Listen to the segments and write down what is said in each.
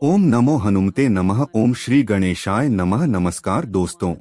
ओम नमो हनुमते नमः। ओम श्री गणेशाय नमः। नमस्कार दोस्तों,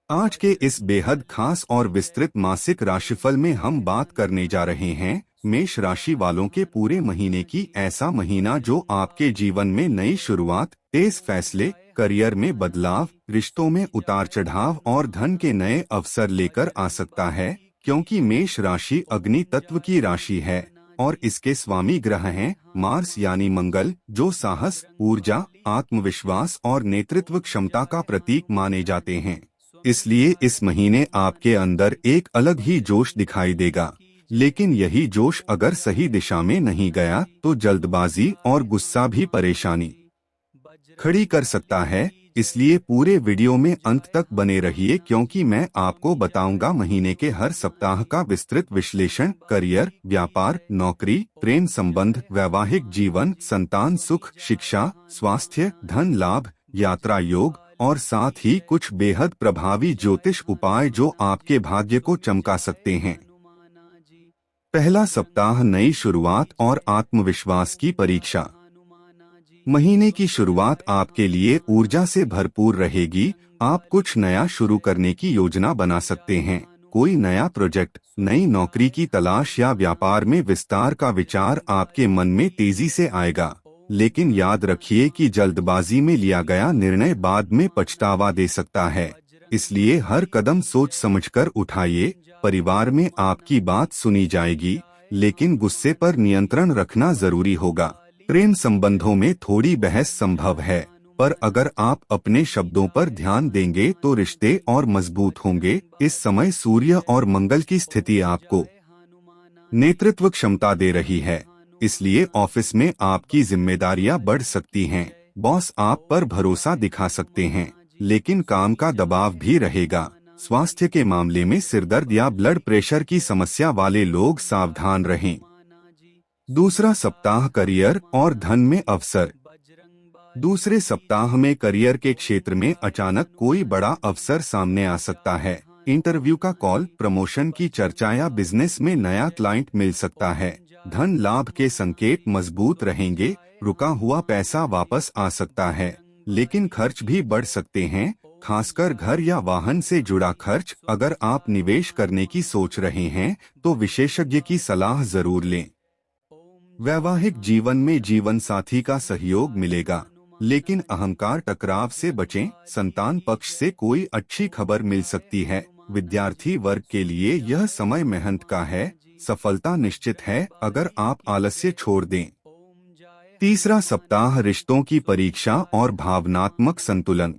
आज के इस बेहद खास और विस्तृत मासिक राशिफल में हम बात करने जा रहे हैं मेष राशि वालों के पूरे महीने की। ऐसा महीना जो आपके जीवन में नई शुरुआत, तेज फैसले, करियर में बदलाव, रिश्तों में उतार चढ़ाव और धन के नए अवसर लेकर आ सकता है, क्योंकि मेष राशि अग्नि तत्व की राशि है और इसके स्वामी ग्रह हैं मार्स यानी मंगल, जो साहस, ऊर्जा, आत्मविश्वास और नेतृत्व क्षमता का प्रतीक माने जाते हैं। इसलिए इस महीने आपके अंदर एक अलग ही जोश दिखाई देगा, लेकिन यही जोश अगर सही दिशा में नहीं गया तो जल्दबाजी और गुस्सा भी परेशानी खड़ी कर सकता है। इसलिए पूरे वीडियो में अंत तक बने रहिए, क्योंकि मैं आपको बताऊंगा महीने के हर सप्ताह का विस्तृत विश्लेषण। करियर, व्यापार, नौकरी, प्रेम संबंध, वैवाहिक जीवन, संतान सुख, शिक्षा, स्वास्थ्य, धन लाभ, यात्रा योग और साथ ही कुछ बेहद प्रभावी ज्योतिष उपाय जो आपके भाग्य को चमका सकते हैं। पहला सप्ताह, नई शुरुआत और आत्मविश्वास की परीक्षा। महीने की शुरुआत आपके लिए ऊर्जा से भरपूर रहेगी। आप कुछ नया शुरू करने की योजना बना सकते हैं। कोई नया प्रोजेक्ट, नई नौकरी की तलाश या व्यापार में विस्तार का विचार आपके मन में तेजी से आएगा। लेकिन याद रखिए कि जल्दबाजी में लिया गया निर्णय बाद में पछतावा दे सकता है, इसलिए हर कदम सोच समझकर उठाइए। परिवार में आपकी बात सुनी जाएगी, लेकिन गुस्से पर नियंत्रण रखना जरूरी होगा। प्रेम संबंधों में थोड़ी बहस संभव है, पर अगर आप अपने शब्दों पर ध्यान देंगे तो रिश्ते और मजबूत होंगे। इस समय सूर्य और मंगल की स्थिति आपको नेतृत्व क्षमता दे रही है, इसलिए ऑफिस में आपकी जिम्मेदारियां बढ़ सकती हैं। बॉस आप पर भरोसा दिखा सकते हैं, लेकिन काम का दबाव भी रहेगा। स्वास्थ्य के मामले में सिरदर्द या ब्लड प्रेशर की समस्या वाले लोग सावधान रहें। दूसरा सप्ताह, करियर और धन में अवसर। दूसरे सप्ताह में करियर के क्षेत्र में अचानक कोई बड़ा अवसर सामने आ सकता है। इंटरव्यू का कॉल, प्रमोशन की चर्चा या बिजनेस में नया क्लाइंट मिल सकता है। धन लाभ के संकेत मजबूत रहेंगे। रुका हुआ पैसा वापस आ सकता है, लेकिन खर्च भी बढ़ सकते हैं, खासकर घर या वाहन से जुड़ा खर्च। अगर आप निवेश करने की सोच रहे हैं तो विशेषज्ञ की सलाह जरूर लें। वैवाहिक जीवन में जीवन साथी का सहयोग मिलेगा, लेकिन अहंकार टकराव से बचें। संतान पक्ष से कोई अच्छी खबर मिल सकती है। विद्यार्थी वर्ग के लिए यह समय मेहनत का है, सफलता निश्चित है अगर आप आलस्य छोड़ दें। तीसरा सप्ताह, रिश्तों की परीक्षा और भावनात्मक संतुलन।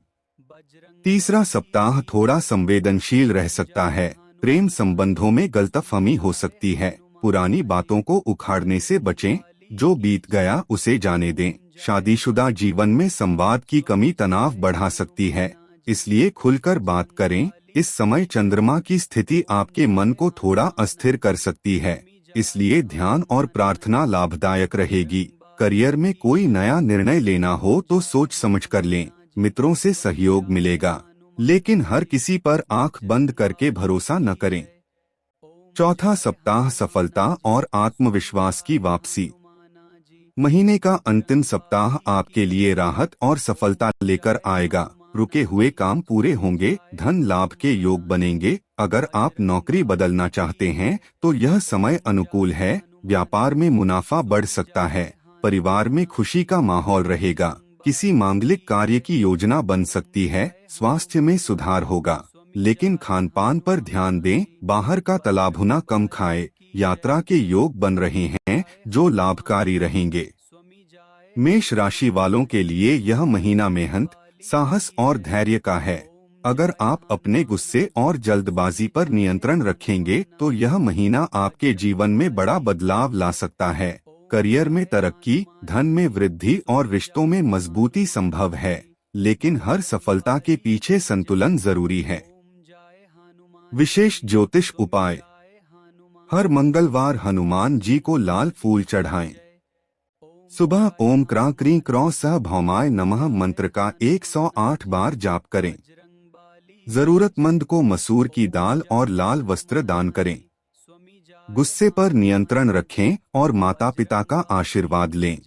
तीसरा सप्ताह थोड़ा संवेदनशील रह सकता है। प्रेम संबंधों में गलतफहमी हो सकती है। पुरानी बातों को उखाड़ने से बचें, जो बीत गया उसे जाने दें। शादीशुदा जीवन में संवाद की कमी तनाव बढ़ा सकती है, इसलिए खुलकर बात करें। इस समय चंद्रमा की स्थिति आपके मन को थोड़ा अस्थिर कर सकती है, इसलिए ध्यान और प्रार्थना लाभदायक रहेगी। करियर में कोई नया निर्णय लेना हो तो सोच समझ कर लें। मित्रों से सहयोग मिलेगा, लेकिन हर किसी पर आंख बंद करके भरोसा न करें। चौथा सप्ताह, सफलता और आत्मविश्वास की वापसी। महीने का अंतिम सप्ताह आपके लिए राहत और सफलता लेकर आएगा। रुके हुए काम पूरे होंगे, धन लाभ के योग बनेंगे। अगर आप नौकरी बदलना चाहते हैं तो यह समय अनुकूल है। व्यापार में मुनाफा बढ़ सकता है। परिवार में खुशी का माहौल रहेगा। किसी मांगलिक कार्य की योजना बन सकती है। स्वास्थ्य में सुधार होगा, लेकिन खान पान पर ध्यान दें। बाहर का तला भुना कम खाएं। यात्रा के योग बन रहे हैं जो लाभकारी रहेंगे। मेष राशि वालों के लिए यह महीना मेहनत, साहस और धैर्य का है। अगर आप अपने गुस्से और जल्दबाजी पर नियंत्रण रखेंगे तो यह महीना आपके जीवन में बड़ा बदलाव ला सकता है। करियर में तरक्की, धन में वृद्धि और रिश्तों में मजबूती संभव है, लेकिन हर सफलता के पीछे संतुलन जरूरी है। विशेष ज्योतिष उपाय। हर मंगलवार हनुमान जी को लाल फूल चढ़ाएं। सुबह ओम क्रां क्रीं क्रौं सह भौमाय नमः मंत्र का 108 बार जाप करें। जरूरतमंद को मसूर की दाल और लाल वस्त्र दान करें। गुस्से पर नियंत्रण रखें और माता पिता का आशीर्वाद लें।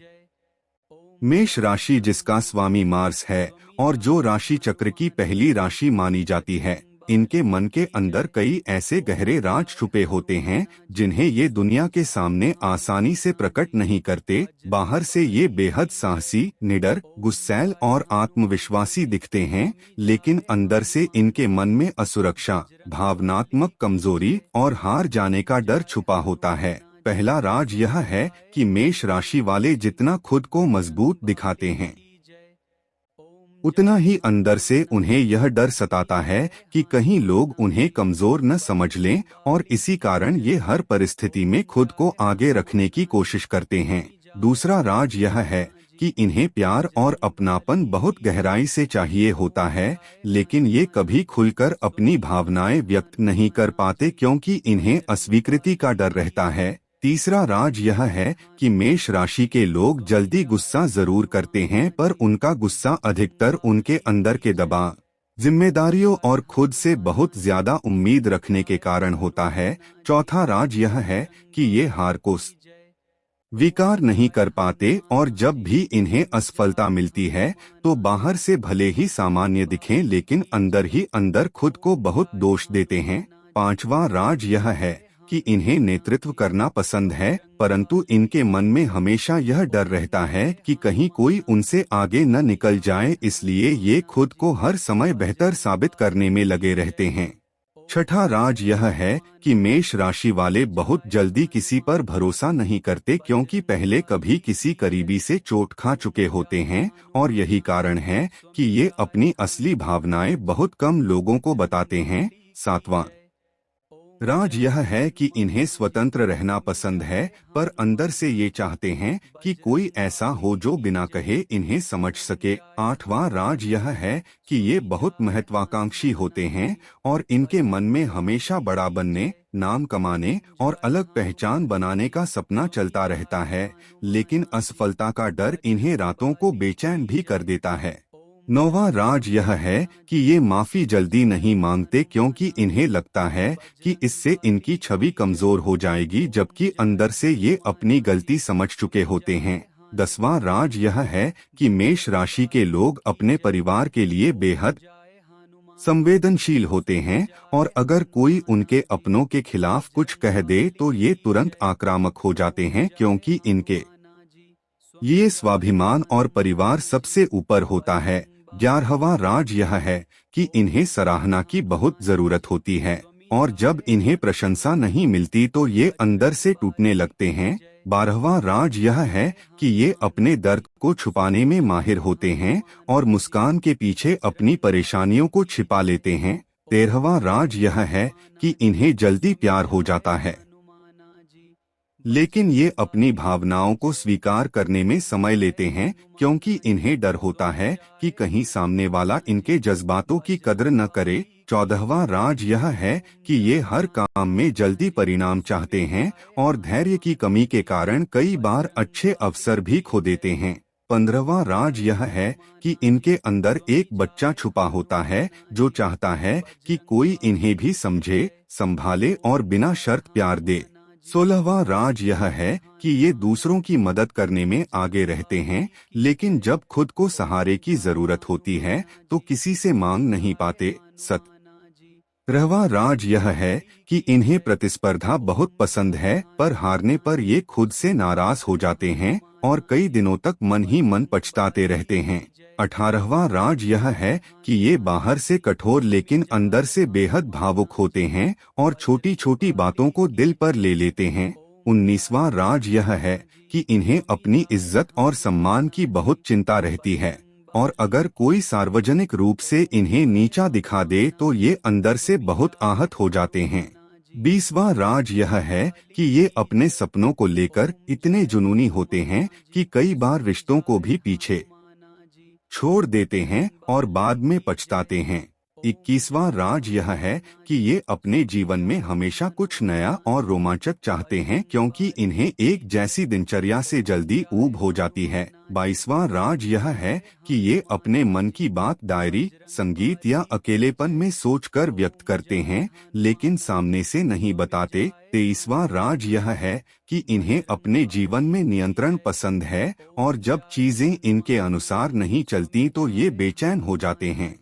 मेष राशि जिसका स्वामी मार्स है और जो राशि चक्र की पहली राशि मानी जाती है, इनके मन के अंदर कई ऐसे गहरे राज छुपे होते हैं जिन्हें ये दुनिया के सामने आसानी से प्रकट नहीं करते। बाहर से ये बेहद साहसी, निडर, गुस्सैल और आत्मविश्वासी दिखते हैं, लेकिन अंदर से इनके मन में असुरक्षा, भावनात्मक कमजोरी और हार जाने का डर छुपा होता है। पहला राज यह है कि मेष राशि वाले जितना खुद को मजबूत दिखाते हैं, उतना ही अंदर से उन्हें यह डर सताता है कि कहीं लोग उन्हें कमजोर न समझ लें, और इसी कारण ये हर परिस्थिति में खुद को आगे रखने की कोशिश करते हैं। दूसरा राज यह है कि इन्हें प्यार और अपनापन बहुत गहराई से चाहिए होता है, लेकिन ये कभी खुलकर अपनी भावनाएं व्यक्त नहीं कर पाते क्योंकि इन्हें अस्वीकृति का डर रहता है। तीसरा राज यह है कि मेष राशि के लोग जल्दी गुस्सा जरूर करते हैं, पर उनका गुस्सा अधिकतर उनके अंदर के दबाव, जिम्मेदारियों और खुद से बहुत ज्यादा उम्मीद रखने के कारण होता है। चौथा राज यह है कि ये हार को स्वीकार नहीं कर पाते, और जब भी इन्हें असफलता मिलती है तो बाहर से भले ही सामान्य दिखें, लेकिन अंदर ही अंदर खुद को बहुत दोष देते हैं। पांचवा राज यह है कि इन्हें नेतृत्व करना पसंद है, परंतु इनके मन में हमेशा यह डर रहता है कि कहीं कोई उनसे आगे न निकल जाए, इसलिए ये खुद को हर समय बेहतर साबित करने में लगे रहते हैं। छठा राज यह है कि मेष राशि वाले बहुत जल्दी किसी पर भरोसा नहीं करते, क्योंकि पहले कभी किसी करीबी से चोट खा चुके होते हैं, और यही कारण है कि ये अपनी असली भावनाएं बहुत कम लोगों को बताते हैं। सातवां राज यह है कि इन्हें स्वतंत्र रहना पसंद है, पर अंदर से ये चाहते हैं कि कोई ऐसा हो जो बिना कहे इन्हें समझ सके। आठवां राज यह है कि ये बहुत महत्वाकांक्षी होते हैं, और इनके मन में हमेशा बड़ा बनने, नाम कमाने और अलग पहचान बनाने का सपना चलता रहता है, लेकिन असफलता का डर इन्हें रातों को बेचैन भी कर देता है। नौवां राज यह है कि ये माफी जल्दी नहीं मांगते, क्योंकि इन्हें लगता है कि इससे इनकी छवि कमजोर हो जाएगी, जबकि अंदर से ये अपनी गलती समझ चुके होते हैं। 10वां राज यह है कि मेष राशि के लोग अपने परिवार के लिए बेहद संवेदनशील होते हैं, और अगर कोई उनके अपनों के खिलाफ कुछ कह दे तो ये तुरंत आक्रामक हो जाते हैं, क्योंकि इनके ये स्वाभिमान और परिवार सबसे ऊपर होता है। 11वां राज यह है कि इन्हें सराहना की बहुत जरूरत होती है, और जब इन्हें प्रशंसा नहीं मिलती तो ये अंदर से टूटने लगते हैं। 12वां राज यह है कि ये अपने दर्द को छुपाने में माहिर होते हैं, और मुस्कान के पीछे अपनी परेशानियों को छिपा लेते हैं। 13वां राज यह है कि इन्हें जल्दी प्यार हो जाता है, लेकिन ये अपनी भावनाओं को स्वीकार करने में समय लेते हैं, क्योंकि इन्हें डर होता है कि कहीं सामने वाला इनके जज्बातों की कद्र न करे। 14वां राज यह है कि ये हर काम में जल्दी परिणाम चाहते हैं, और धैर्य की कमी के कारण कई बार अच्छे अवसर भी खो देते हैं। 15वां राज यह है कि इनके अंदर एक बच्चा छुपा होता है जो चाहता है कि कोई इन्हें भी समझे, संभाले और बिना शर्त प्यार दे। 16वां राज यह है कि ये दूसरों की मदद करने में आगे रहते हैं, लेकिन जब खुद को सहारे की जरूरत होती है तो किसी से मांग नहीं पाते। 17वां राज यह है कि इन्हें प्रतिस्पर्धा बहुत पसंद है, पर हारने पर ये खुद से नाराज हो जाते हैं और कई दिनों तक मन ही मन पछताते रहते हैं। 18वां राज यह है कि ये बाहर से कठोर लेकिन अंदर से बेहद भावुक होते हैं और छोटी छोटी बातों को दिल पर ले लेते हैं। 19वां राज यह है कि इन्हें अपनी इज्जत और सम्मान की बहुत चिंता रहती है, और अगर कोई सार्वजनिक रूप से इन्हें नीचा दिखा दे तो ये अंदर से बहुत आहत हो जाते हैं। 20वां राज यह है कि ये अपने सपनों को लेकर इतने जुनूनी होते हैं कि कई बार रिश्तों को भी पीछे छोड़ देते हैं और बाद में पछताते हैं। 21वां राज यह है कि ये अपने जीवन में हमेशा कुछ नया और रोमांचक चाहते हैं, क्योंकि इन्हें एक जैसी दिनचर्या से जल्दी ऊब हो जाती है। 22वां राज यह है कि ये अपने मन की बात डायरी, संगीत या अकेलेपन में सोचकर व्यक्त करते हैं, लेकिन सामने से नहीं बताते। 23वां राज यह है कि इन्हें अपने जीवन में नियंत्रण पसंद है और जब चीजें इनके अनुसार नहीं चलती तो ये बेचैन हो जाते हैं।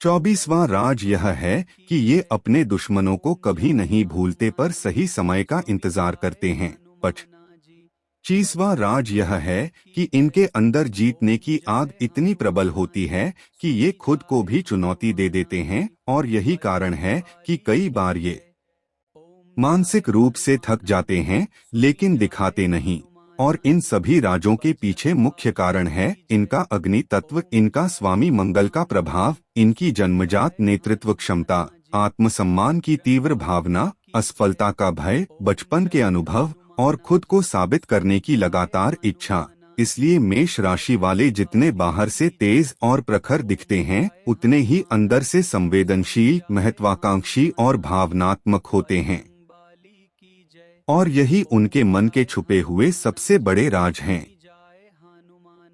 24वां राज यह है कि ये अपने दुश्मनों को कभी नहीं भूलते पर सही समय का इंतजार करते हैं। 25वां राज यह है कि इनके अंदर जीतने की आग इतनी प्रबल होती है कि ये खुद को भी चुनौती दे देते हैं, और यही कारण है कि कई बार ये मानसिक रूप से थक जाते हैं लेकिन दिखाते नहीं। और इन सभी राजों के पीछे मुख्य कारण है इनका अग्नि तत्व, इनका स्वामी मंगल का प्रभाव, इनकी जन्मजात नेतृत्व क्षमता, आत्मसम्मान की तीव्र भावना, असफलता का भय, बचपन के अनुभव और खुद को साबित करने की लगातार इच्छा। इसलिए मेष राशि वाले जितने बाहर से तेज और प्रखर दिखते हैं, उतने ही अंदर से संवेदनशील, महत्वाकांक्षी और भावनात्मक होते हैं। और यही उनके मन के छुपे हुए सबसे बड़े राज हैं।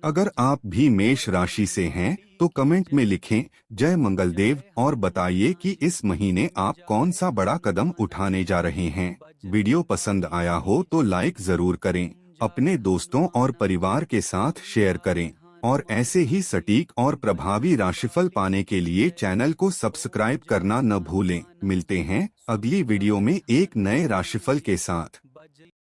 अगर आप भी मेष राशि से हैं तो कमेंट में लिखें जय मंगलदेव और बताइए कि इस महीने आप कौन सा बड़ा कदम उठाने जा रहे हैं। वीडियो पसंद आया हो तो लाइक जरूर करें, अपने दोस्तों और परिवार के साथ शेयर करें, और ऐसे ही सटीक और प्रभावी राशिफल पाने के लिए चैनल को सब्सक्राइब करना न भूलें। मिलते हैं अगली वीडियो में एक नए राशिफल के साथ।